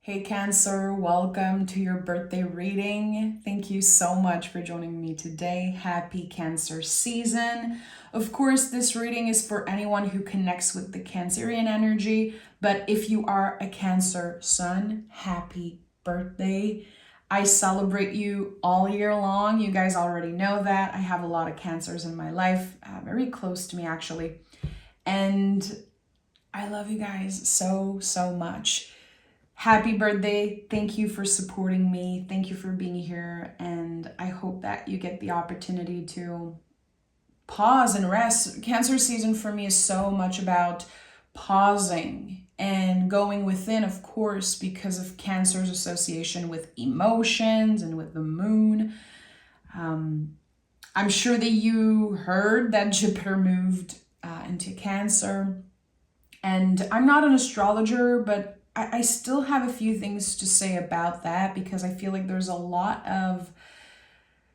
Hey Cancer, welcome to your birthday reading. Thank you so much for joining me today. Happy Cancer season. Of course, this reading is for anyone who connects with the Cancerian energy, but if you are a Cancer sun, happy birthday. I celebrate you all year long. You guys already know that. I have a lot of Cancers in my life, very close to me actually. And I love you guys so much. Happy birthday. Thank you for supporting me. Thank you for being here. And I hope that you get the opportunity to pause and rest. Cancer season for me is so much about pausing and going within, of course, because of Cancer's association with emotions and with the moon. I'm sure that you heard that Jupiter moved into Cancer. And I'm not an astrologer, but I still have a few things to say about that because I feel like there's a lot of,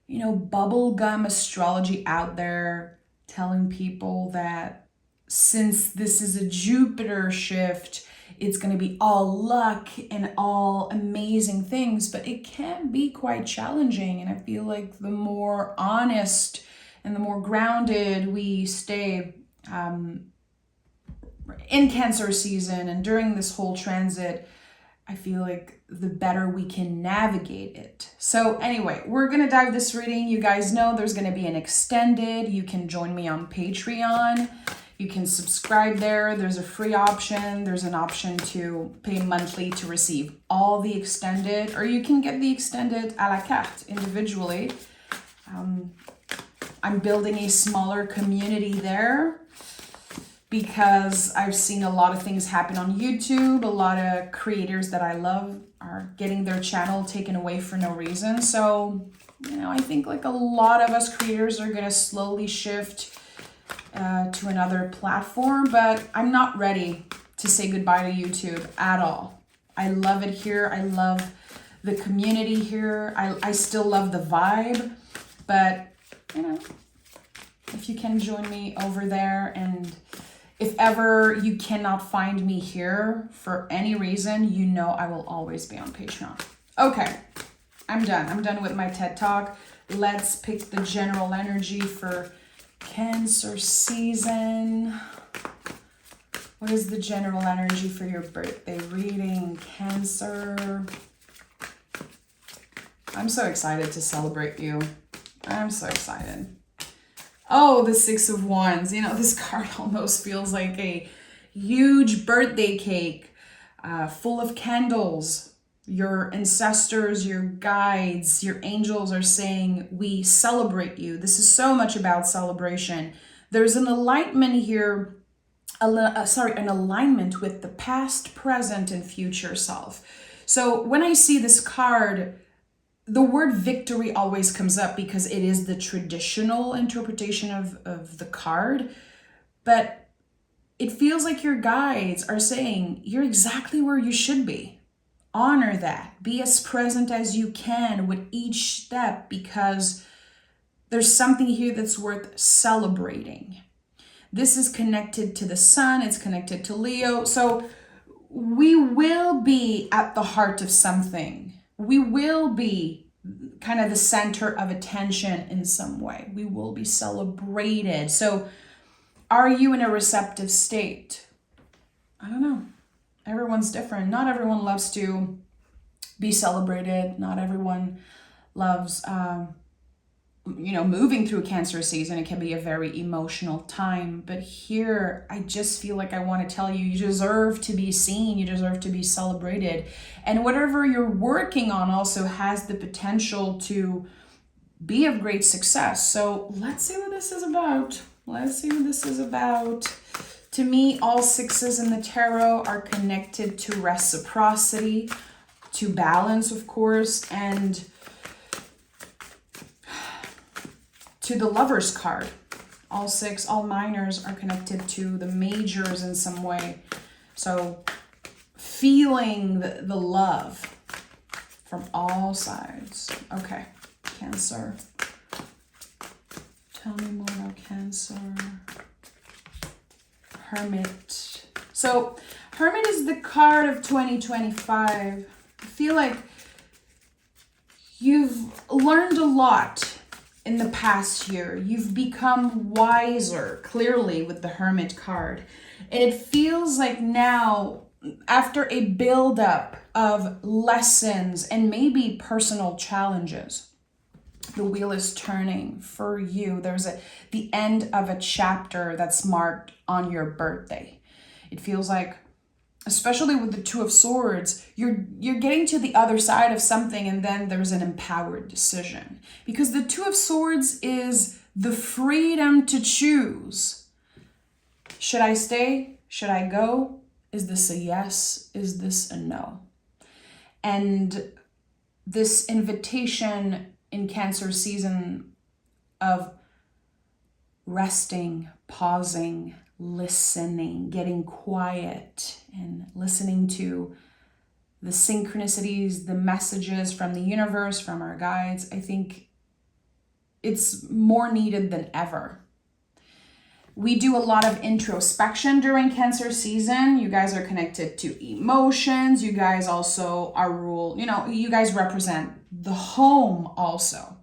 bubblegum astrology out there telling people that since this is a Jupiter shift, it's going to be all luck and all amazing things, but it can be quite challenging. And I feel like the more honest and the more grounded we stay, in Cancer season and during this whole transit, I feel like the better we can navigate it. So anyway, we're going to dive this reading. You guys know there's going to be an extended. You can join me on Patreon. You can subscribe there. There's a free option. There's an option to pay monthly to receive all the extended, or you can get the extended a la carte individually. I'm building a smaller community there, because I've seen a lot of things happen on YouTube. A lot of creators that I love are getting their channel taken away for no reason. So, I think like a lot of us creators are gonna slowly shift to another platform, but I'm not ready to say goodbye to YouTube at all. I love it here. I love the community here. I still love the vibe, but if you can join me over there, and if ever you cannot find me here for any reason, I will always be on Patreon. Okay, I'm done. I'm done with my TED Talk. Let's pick the general energy for Cancer season. What is the general energy for your birthday reading, Cancer? I'm so excited to celebrate you. I'm so excited. Oh, the Six of Wands. This card almost feels like a huge birthday cake full of candles. Your ancestors, your guides, your angels are saying, we celebrate you. This is so much about celebration. There's an alignment here, an alignment with the past, present, and future self. So when I see this card, the word victory always comes up because it is the traditional interpretation of the card, but it feels like your guides are saying you're exactly where you should be. Honor that. Be as present as you can with each step, because there's something here that's worth celebrating. This is connected to the sun. It's connected to Leo. So we will be at the heart of something. We will be kind of the center of attention in some way. We will be celebrated. So are you in a receptive state? I don't know. Everyone's different. Not everyone loves to be celebrated. Not everyone loves, moving through Cancer season. It can be a very emotional time. But here, I just feel like I want to tell you, you deserve to be seen. You deserve to be celebrated. And whatever you're working on also has the potential to be of great success. So let's see what this is about. To me, all sixes in the tarot are connected to reciprocity, to balance, of course, and to the Lover's card. All minors are connected to the majors in some way. So feeling the love from all sides. Okay, Cancer. Tell me more about Cancer. Hermit. So Hermit is the card of 2025. I feel like you've learned a lot in the past year. You've become wiser, clearly, with the Hermit card. And it feels like now, after a buildup of lessons and maybe personal challenges, the wheel is turning for you. There's the end of a chapter that's marked on your birthday. It feels like, especially with the Two of Swords, you're getting to the other side of something, and then there's an empowered decision. Because the Two of Swords is the freedom to choose. Should I stay? Should I go? Is this a yes? Is this a no? And this invitation in Cancer season of resting, pausing, listening, getting quiet, and listening to the synchronicities, the messages from the universe, from our guides, I think it's more needed than ever. We do a lot of introspection during Cancer season. You guys are connected to emotions. You guys also are you guys represent the home also.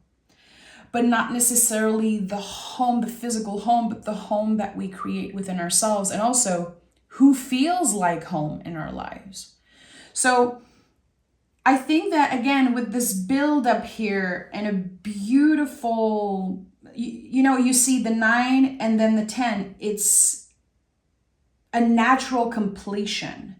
But not necessarily the home, the physical home, but the home that we create within ourselves, and also who feels like home in our lives. So I think that, again, with this build up here and a beautiful, you see the 9 and then the 10, it's a natural completion.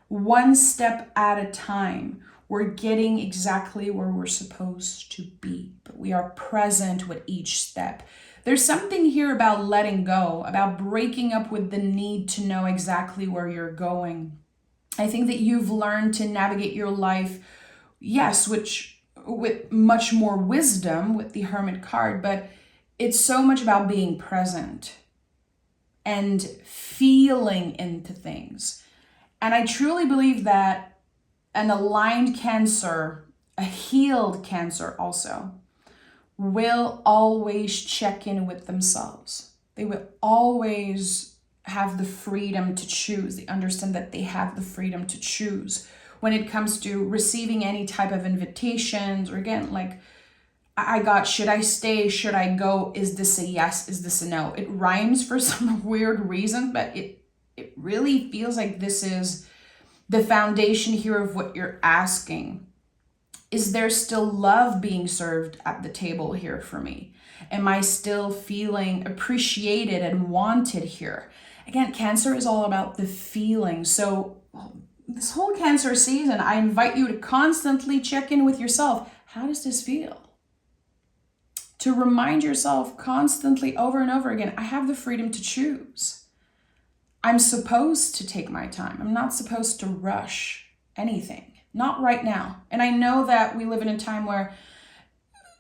One step at a time. We're getting exactly where we're supposed to be, but we are present with each step. There's something here about letting go, about breaking up with the need to know exactly where you're going. I think that you've learned to navigate your life, yes, with much more wisdom with the Hermit card, but it's so much about being present and feeling into things. And I truly believe that an aligned Cancer, a healed Cancer also, will always check in with themselves. They will always have the freedom to choose. They understand that they have the freedom to choose when it comes to receiving any type of invitations, or again, like I got, should I stay? Should I go? Is this a yes? Is this a no? It rhymes for some weird reason, but it really feels like this is the foundation here of what you're asking. Is there still love being served at the table here for me? Am I still feeling appreciated and wanted here? Again, Cancer is all about the feeling. So this whole Cancer season, I invite you to constantly check in with yourself. How does this feel? To remind yourself constantly over and over again, I have the freedom to choose. I'm supposed to take my time. I'm not supposed to rush anything. Not right now. And I know that we live in a time where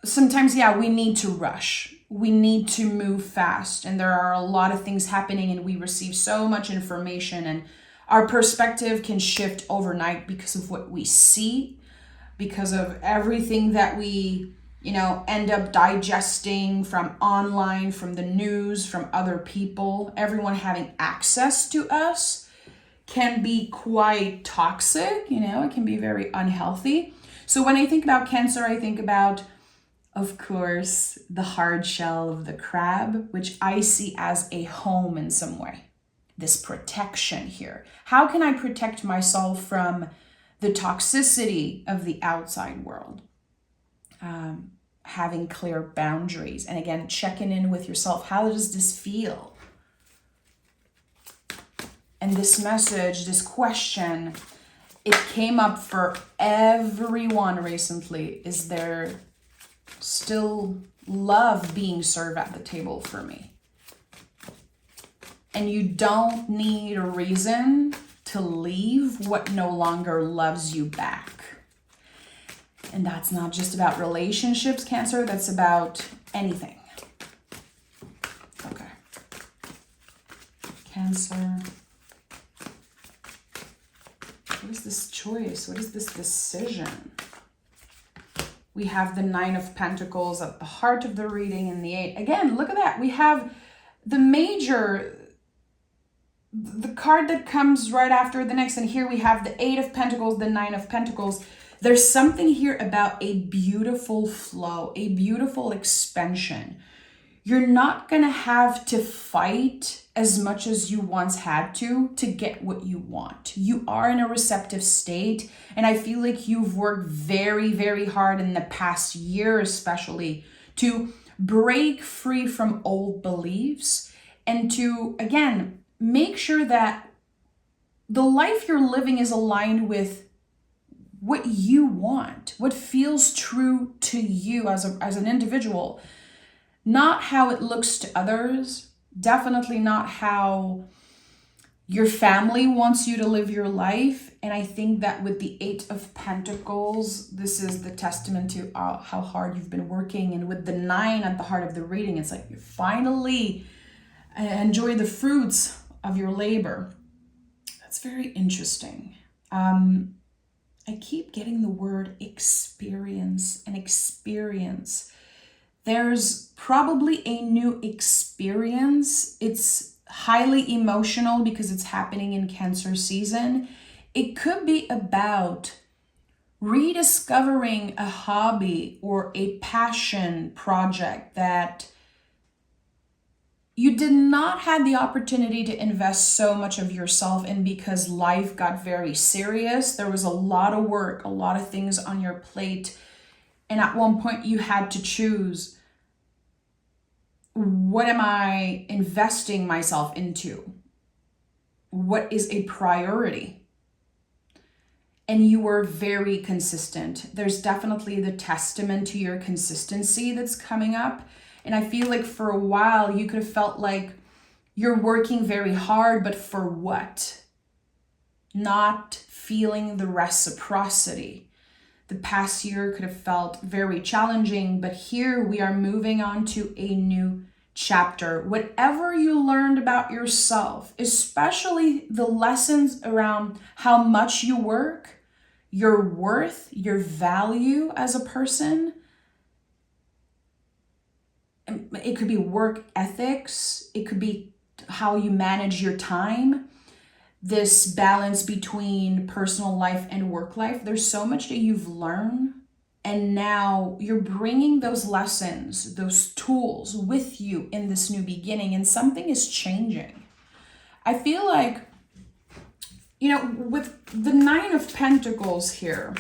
sometimes, we need to rush. We need to move fast. And there are a lot of things happening, and we receive so much information, and our perspective can shift overnight because of what we see, because of everything that we end up digesting from online, from the news, from other people. Everyone having access to us can be quite toxic, it can be very unhealthy. So when I think about Cancer, I think about, of course, the hard shell of the crab, which I see as a home in some way. This protection here. How can I protect myself from the toxicity of the outside world? Having clear boundaries. And again, checking in with yourself. How does this feel? And this message, this question, it came up for everyone recently. Is there still love being served at the table for me? And you don't need a reason to leave what no longer loves you back. And that's not just about relationships, Cancer. That's about anything. Okay. Cancer. What is this choice? What is this decision? We have the 9 of Pentacles at the heart of the reading, and the 8. Again, look at that. We have the major the card that comes right after the next, and here we have the 8 of Pentacles, the 9 of Pentacles. There's something here about a beautiful flow, a beautiful expansion. You're not going to have to fight as much as you once had to get what you want. You are in a receptive state, and I feel like you've worked very, very hard in the past year, especially, to break free from old beliefs and to, again, make sure that the life you're living is aligned with what you want, what feels true to you as an individual, not how it looks to others, definitely not how your family wants you to live your life. And I think that with the 8 of Pentacles, this is the testament to how hard you've been working. And with the 9 at the heart of the reading, it's like you finally enjoy the fruits of your labor. That's very interesting. I keep getting the word experience and experience. There's probably a new experience. It's highly emotional because it's happening in Cancer season. It could be about rediscovering a hobby or a passion project that you did not have the opportunity to invest so much of yourself in because life got very serious. There was a lot of work, a lot of things on your plate. And at one point you had to choose, what am I investing myself into? What is a priority? And you were very consistent. There's definitely the testament to your consistency that's coming up. And I feel like for a while you could have felt like you're working very hard, but for what? Not feeling the reciprocity. The past year could have felt very challenging, but here we are moving on to a new chapter. Whatever you learned about yourself, especially the lessons around how much you work, your worth, your value as a person. It could be work ethics. It could be how you manage your time. This balance between personal life and work life. There's so much that you've learned. And now you're bringing those lessons, those tools with you in this new beginning. And something is changing. I feel like, with the 9 of Pentacles here,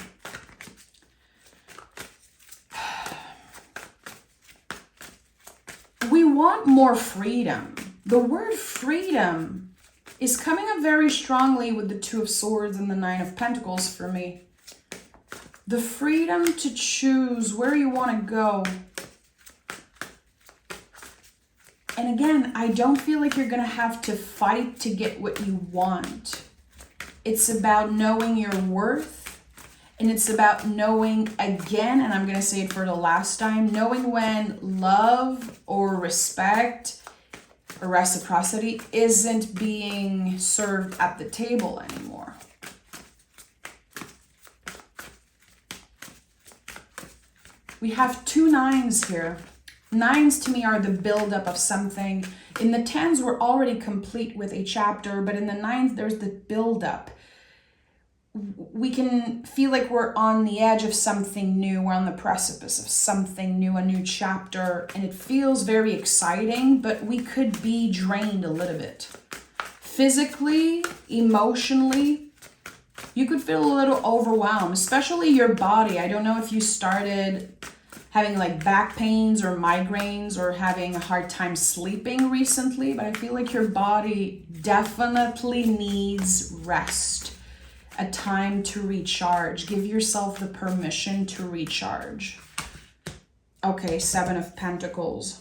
we want more freedom. The word freedom is coming up very strongly with the 2 of Swords and the 9 of Pentacles for me. The freedom to choose where you want to go. And again, I don't feel like you're going to have to fight to get what you want. It's about knowing your worth. And it's about knowing, again, and I'm going to say it for the last time, knowing when love or respect or reciprocity isn't being served at the table anymore. We have 2 9s here. 9s to me are the buildup of something. In the 10s, we're already complete with a chapter, but in the 9s, there's the buildup. We can feel like we're on the edge of something new. We're on the precipice of something new, a new chapter, and it feels very exciting, but we could be drained a little bit. Physically, emotionally, you could feel a little overwhelmed, especially your body. I don't know if you started having like back pains or migraines or having a hard time sleeping recently, but I feel like your body definitely needs rest. A time to recharge. Give yourself the permission to recharge. Okay, 7 of Pentacles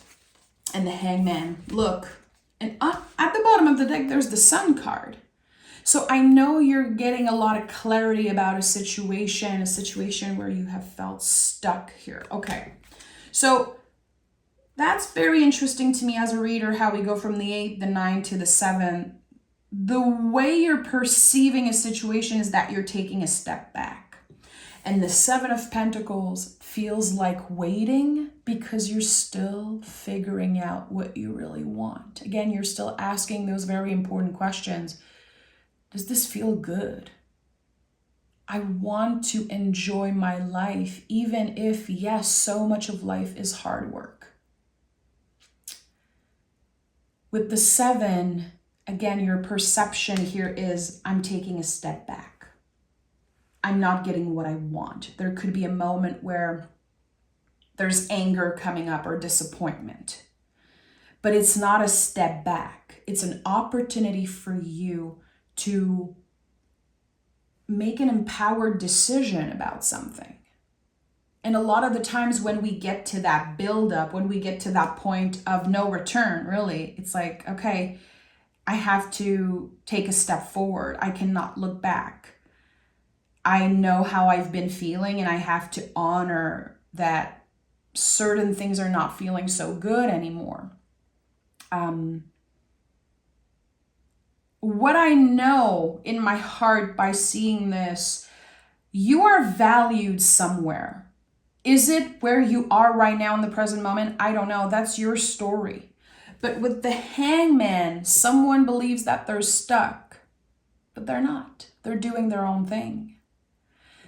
and the Hangman. Look, and at the bottom of the deck, there's the Sun card. So I know you're getting a lot of clarity about a situation where you have felt stuck here. Okay, so that's very interesting to me as a reader, how we go from the 8, the 9 to the 7. The way you're perceiving a situation is that you're taking a step back. And the Seven of Pentacles feels like waiting because you're still figuring out what you really want. Again, you're still asking those very important questions. Does this feel good? I want to enjoy my life, even if, yes, so much of life is hard work. With the Seven, again, your perception here is, I'm taking a step back. I'm not getting what I want. There could be a moment where there's anger coming up or disappointment. But it's not a step back. It's an opportunity for you to make an empowered decision about something. And a lot of the times when we get to that buildup, when we get to that point of no return, really, it's like, okay, I have to take a step forward. I cannot look back. I know how I've been feeling, and I have to honor that certain things are not feeling so good anymore. What I know in my heart by seeing this, you are valued somewhere. Is it where you are right now in the present moment? I don't know. That's your story. But with the Hangman, someone believes that they're stuck, but they're not. They're doing their own thing.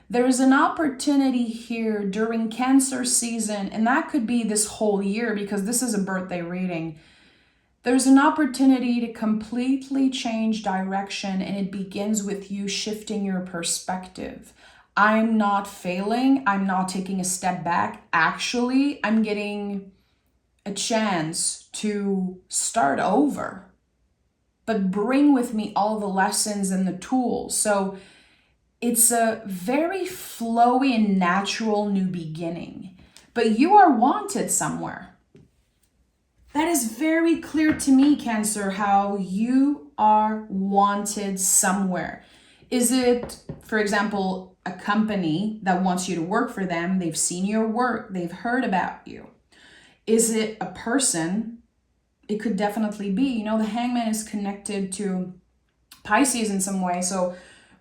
There's an opportunity here during Cancer season, and that could be this whole year because this is a birthday reading. There's an opportunity to completely change direction, and it begins with you shifting your perspective. I'm not failing. I'm not taking a step back. Actually, I'm getting a chance to start over, but bring with me all the lessons and the tools. So it's a very flowy and natural new beginning, but you are wanted somewhere. That is very clear to me, Cancer, how you are wanted somewhere. Is it, for example, a company that wants you to work for them? They've seen your work. They've heard about you. Is it a person? It could definitely be. The Hangman is connected to Pisces in some way. So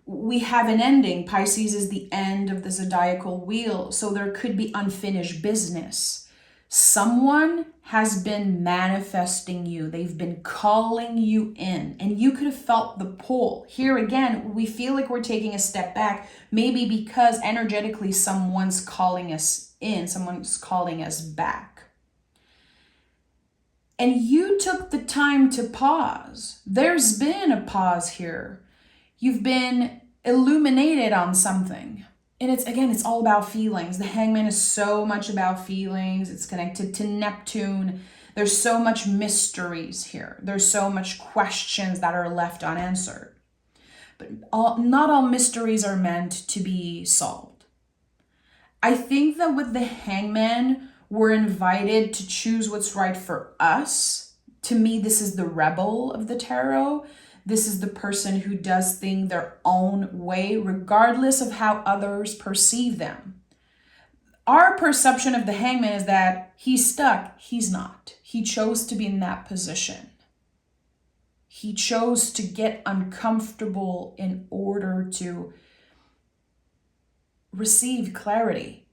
we have an ending. Pisces is the end of the zodiacal wheel. So there could be unfinished business. Someone has been manifesting you. They've been calling you in, and you could have felt the pull. Here again, we feel like we're taking a step back, maybe because energetically someone's calling us in, someone's calling us back. And you took the time to pause. There's been a pause here. You've been illuminated on something. And it's all about feelings. The Hangman is so much about feelings. It's connected to Neptune. There's so much mysteries here. There's so much questions that are left unanswered. But not all mysteries are meant to be solved. I think that with the Hangman, we're invited to choose what's right for us. To me, this is the rebel of the tarot. This is the person who does things their own way, regardless of how others perceive them. Our perception of the Hangman is that he's stuck. He's not. He chose to be in that position. He chose to get uncomfortable in order to receive clarity.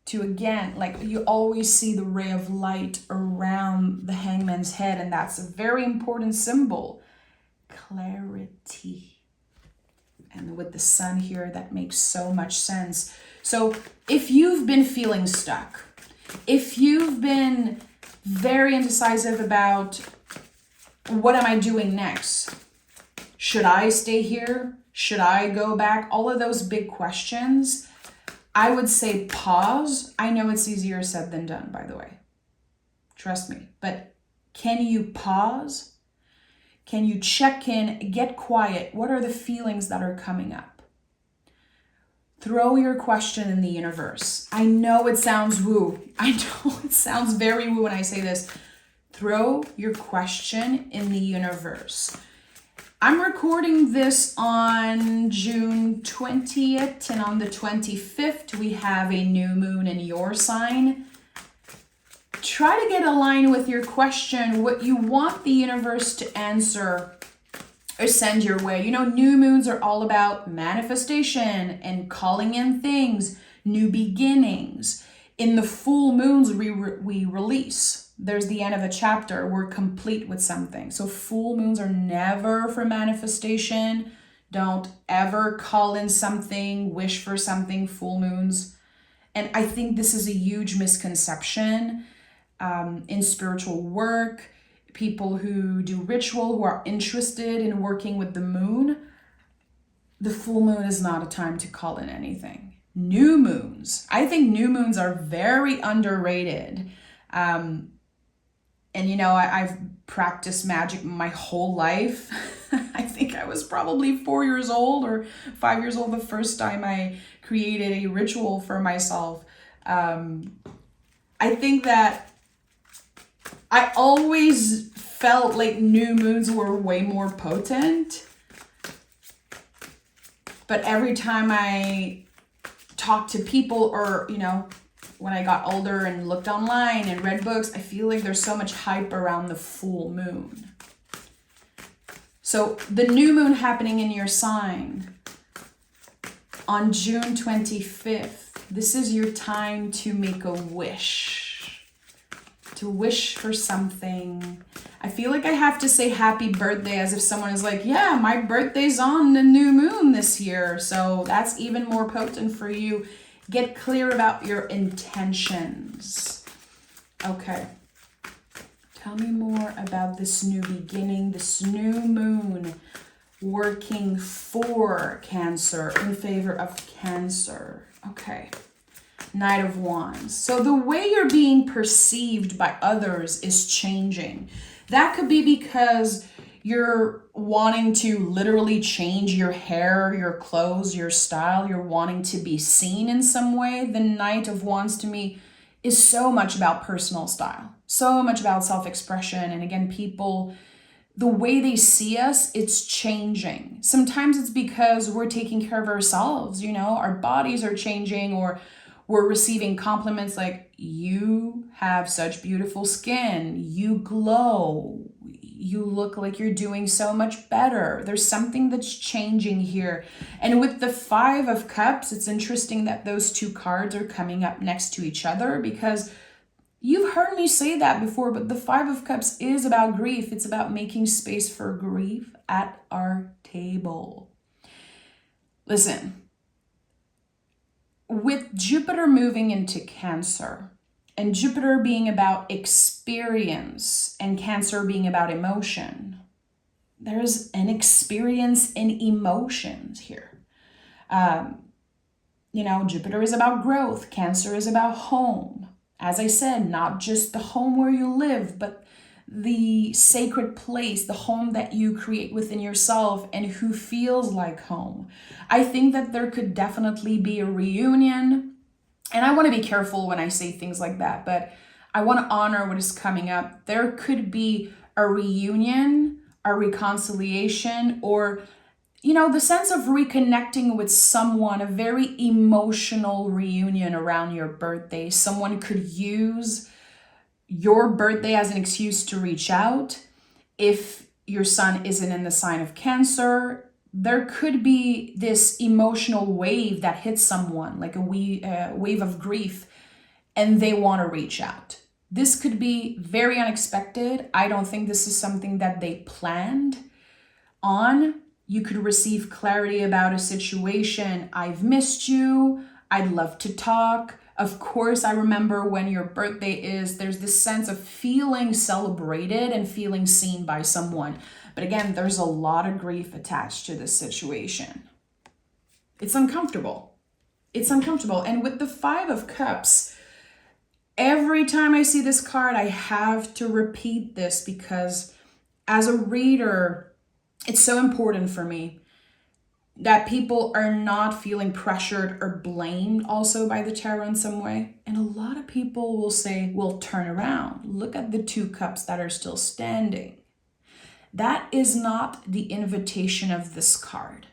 To again, like you always see the ray of light around the Hangman's head, and that's a very important symbol. Clarity. And with the sun here, that makes so much sense. So if you've been feeling stuck, if you've been very indecisive about what am I doing next? Should I stay here? Should I go back? All of those big questions, I would say pause. I know it's easier said than done, by the way. Trust me. But can you pause? Can you check in, get quiet? What are the feelings that are coming up? Throw your question in the universe. I know it sounds woo. I know it sounds very woo when I say this. Throw your question in the universe. I'm recording this on June 20th, and on the 25th, we have a new moon in your sign. Try to get aligned with your question, what you want the universe to answer or send your way. You know, new moons are all about manifestation and calling in things, new beginnings. In the full moons, we release. There's the end of a chapter. We're complete with something. So full moons are never for manifestation. Don't ever call in something, wish for something, full moons. And I think this is a huge misconception in spiritual work. People who do ritual, who are interested in working with the moon, the full moon is not a time to call in anything. New moons, I think new moons are very underrated. And you know, I've practiced magic my whole life. I think I was probably 4 years old or 5 years old the first time I created a ritual for myself. I think that I always felt like new moons were way more potent. But every time I talked to people, or, you know, when I got older and looked online and read books, I feel like there's so much hype around the full moon. So the new moon happening in your sign on June 25th, this is your time to make a wish, to wish for something. I feel like I have to say happy birthday as if someone is like, yeah, my birthday's on the new moon this year. So that's even more potent for you. Get clear about your intentions. Okay. Tell me more about this new beginning, this new moon working for Cancer, in favor of Cancer. Okay. Knight of Wands. So the way you're being perceived by others is changing. That could be because you're wanting to literally change your hair, your clothes, your style. You're wanting to be seen in some way. The Knight of Wands to me is so much about personal style, so much about self-expression. And again, people, the way they see us, it's changing. Sometimes it's because we're taking care of ourselves, you know, our bodies are changing, or we're receiving compliments like, you have such beautiful skin, you glow, you look like you're doing so much better. There's something that's changing here. And with the Five of Cups, it's interesting that those two cards are coming up next to each other, because you've heard me say that before, but the Five of Cups is about grief. It's about making space for grief at our table. Listen, with Jupiter moving into Cancer, and Jupiter being about experience and Cancer being about emotion, there's an experience in emotions here. You know, Jupiter is about growth. Cancer is about home. As I said, not just the home where you live, but the sacred place, the home that you create within yourself and who feels like home. I think that there could definitely be a reunion. And I want to be careful when I say things like that, but I want to honor what is coming up. There could be a reunion, a reconciliation, or, you know, the sense of reconnecting with someone, a very emotional reunion around your birthday. Someone could use your birthday as an excuse to reach out. If your sun isn't in the sign of Cancer, there could be this emotional wave that hits someone, like a wave of grief, and they want to reach out. This could be very unexpected. I don't think this is something that they planned on. You could receive clarity about a situation. I've missed you. I'd love to talk. Of course, I remember when your birthday is. There's this sense of feeling celebrated and feeling seen by someone. But again, there's a lot of grief attached to this situation. It's uncomfortable. It's uncomfortable. And with the Five of Cups, every time I see this card, I have to repeat this, because as a reader, it's so important for me that people are not feeling pressured or blamed also by the tarot in some way. And a lot of people will say, well, turn around. Look at the two cups that are still standing. That is not the invitation of this card.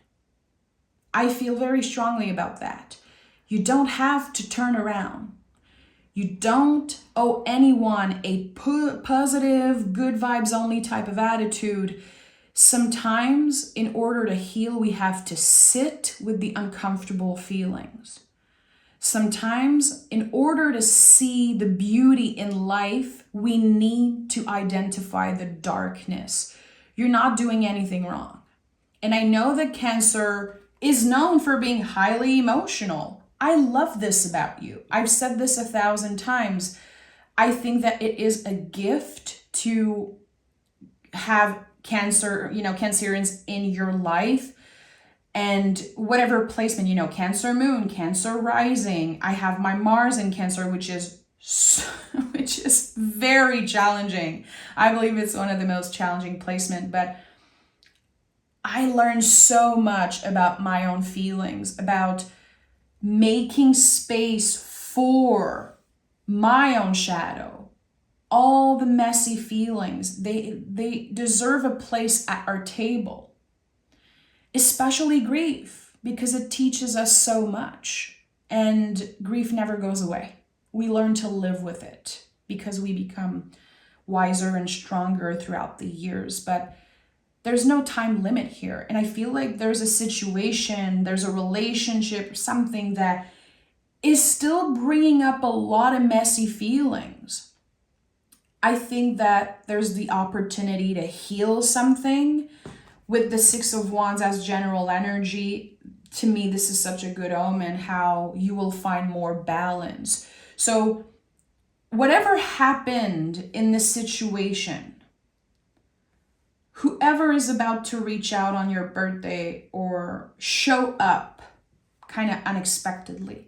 I feel very strongly about that. You don't have to turn around. You don't owe anyone a positive, good vibes only type of attitude. Sometimes in order to heal, we have to sit with the uncomfortable feelings. Sometimes in order to see the beauty in life, we need to identify the darkness. You're not doing anything wrong. And I know that Cancer is known for being highly emotional. I love this about you. I've said this 1,000 times. I think that it is a gift to have Cancerians in your life, and whatever placement, Cancer moon, Cancer rising. I have my Mars in Cancer, which is very challenging. I believe it's one of the most challenging placement, but I learned so much about my own feelings, about making space for my own shadow. All the messy feelings, they deserve a place at our table, especially grief, because it teaches us so much, and grief never goes away. We learn to live with it because we become wiser and stronger throughout the years, but there's no time limit here. And I feel like there's a situation, there's a relationship, something that is still bringing up a lot of messy feelings. I think that there's the opportunity to heal something with the Six of Wands as general energy. To me, this is such a good omen, how you will find more balance. So whatever happened in this situation, whoever is about to reach out on your birthday or show up kind of unexpectedly,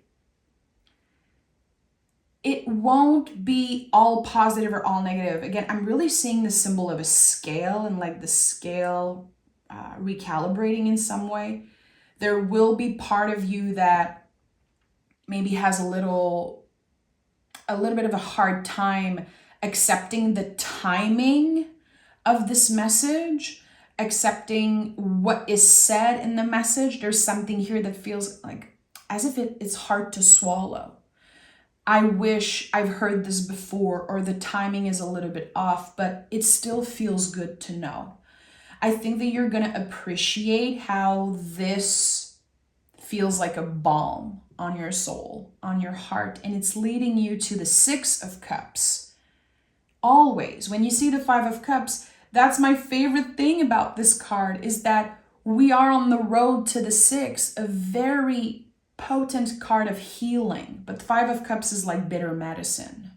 it won't be all positive or all negative. Again, I'm really seeing the symbol of a scale, and like the scale recalibrating in some way. There will be part of you that maybe has a little bit of a hard time accepting the timing of this message, accepting what is said in the message. There's something here that feels like as if it's hard to swallow. I wish I've heard this before, or the timing is a little bit off, but it still feels good to know. I think that you're going to appreciate how this feels like a balm on your soul, on your heart, and it's leading you to the Six of Cups. Always, when you see the Five of Cups, that's my favorite thing about this card, is that we are on the road to the Six, a very potent card of healing. But the Five of Cups is like bitter medicine.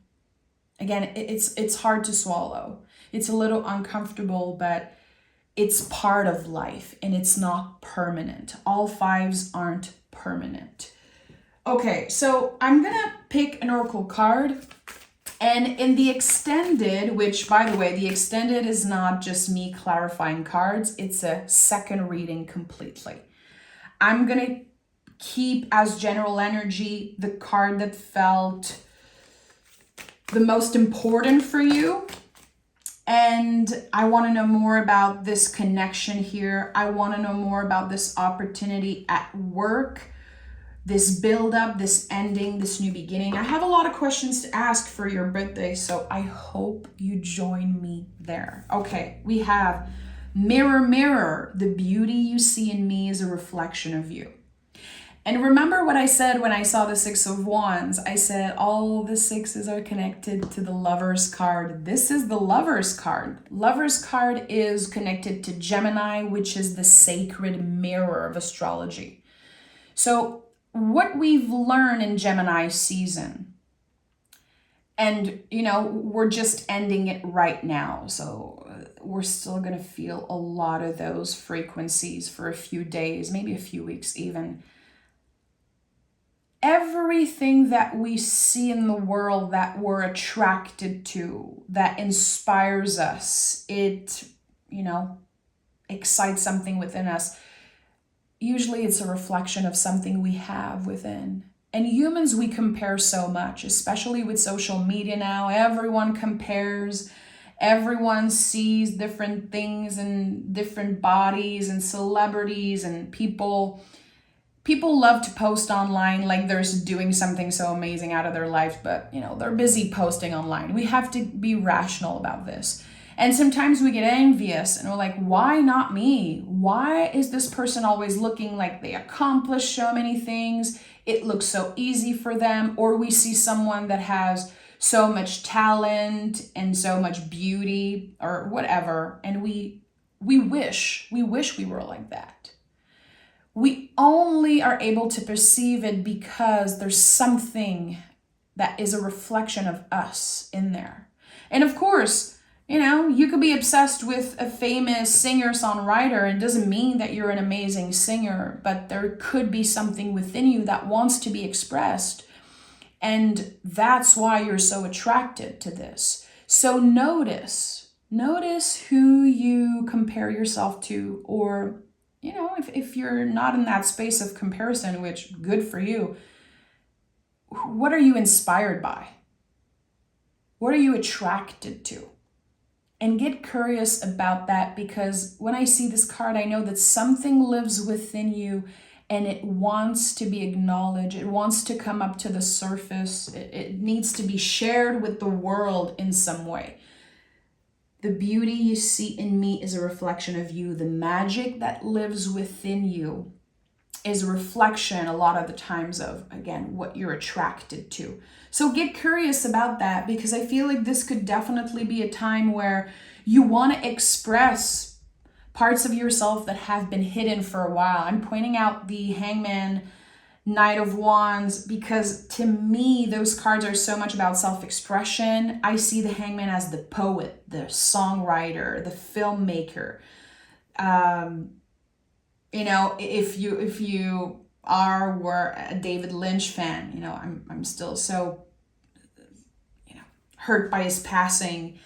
Again, it's hard to swallow. It's a little uncomfortable, but it's part of life and it's not permanent. All fives aren't permanent. Okay, so I'm gonna pick an oracle card. And in the extended, which by the way, the extended is not just me clarifying cards, it's a second reading completely. I'm gonna keep as general energy the card that felt the most important for you. And I want to know more about this connection here. I want to know more about this opportunity at work, this build up, this ending, this new beginning. I have a lot of questions to ask for your birthday, so I hope you join me there. Okay, we have mirror, mirror, the beauty you see in me is a reflection of you. And remember what I said when I saw the Six of Wands. I said all the sixes are connected to the Lover's card. This is the Lover's card. Lover's card is connected to Gemini, which is the sacred mirror of astrology. So what we've learned in Gemini season, and we're just ending it right now, so we're still going to feel a lot of those frequencies for a few days, maybe a few weeks even. Everything that we see in the world that we're attracted to, that inspires us, it, excites something within us. Usually it's a reflection of something we have within. And humans, we compare so much, especially with social media now. Everyone compares, everyone sees different things and different bodies and celebrities and people love to post online like they're doing something so amazing out of their life, but they're busy posting online. We have to be rational about this. And sometimes we get envious and we're like, why not me? Why is this person always looking like they accomplished so many things? It looks so easy for them. Or we see someone that has so much talent and so much beauty or whatever. And we wish we were like that. We only are able to perceive it because there's something that is a reflection of us in there. And of course, you could be obsessed with a famous singer-songwriter. It doesn't mean that you're an amazing singer, but there could be something within you that wants to be expressed. And that's why you're so attracted to this. So notice who you compare yourself to, or, if you're not in that space of comparison, which good for you, what are you inspired by? What are you attracted to? And get curious about that, because when I see this card, I know that something lives within you and it wants to be acknowledged. It wants to come up to the surface. It needs to be shared with the world in some way. The beauty you see in me is a reflection of you. The magic that lives within you is a reflection a lot of the times of, again, what you're attracted to. So get curious about that, because I feel like this could definitely be a time where you want to express parts of yourself that have been hidden for a while. I'm pointing out the Hangman, Knight of Wands, because to me, those cards are so much about self-expression. I see the Hangman as the poet, the songwriter, the filmmaker. If you were a David Lynch fan, I'm still so, hurt by his passing.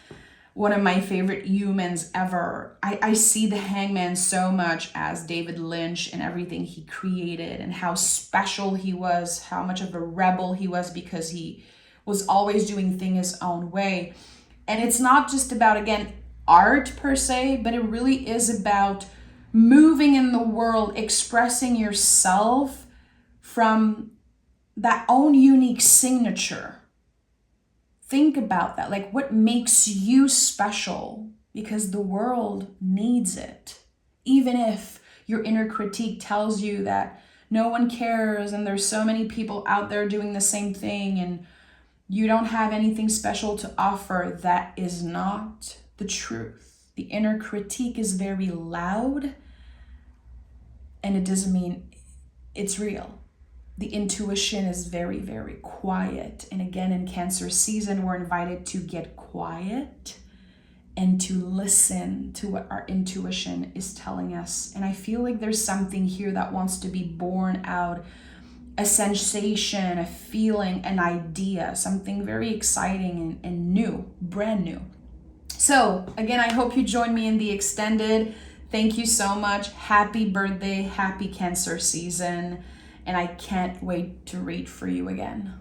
One of my favorite humans ever. I see the Hangman so much as David Lynch and everything he created, and how special he was, how much of a rebel he was, because he was always doing things his own way. And it's not just about, again, art per se, but it really is about moving in the world, expressing yourself from that own unique signature. Think about that. Like, what makes you special? Because the world needs it. Even if your inner critique tells you that no one cares and there's so many people out there doing the same thing and you don't have anything special to offer, that is not the truth. The inner critique is very loud, and it doesn't mean it's real. The intuition is very, very quiet. And again, in Cancer season, we're invited to get quiet and to listen to what our intuition is telling us. And I feel like there's something here that wants to be born out, a sensation, a feeling, an idea, something very exciting and new, brand new. So again, I hope you join me in the extended. Thank you so much. Happy birthday, happy Cancer season. And I can't wait to read for you again.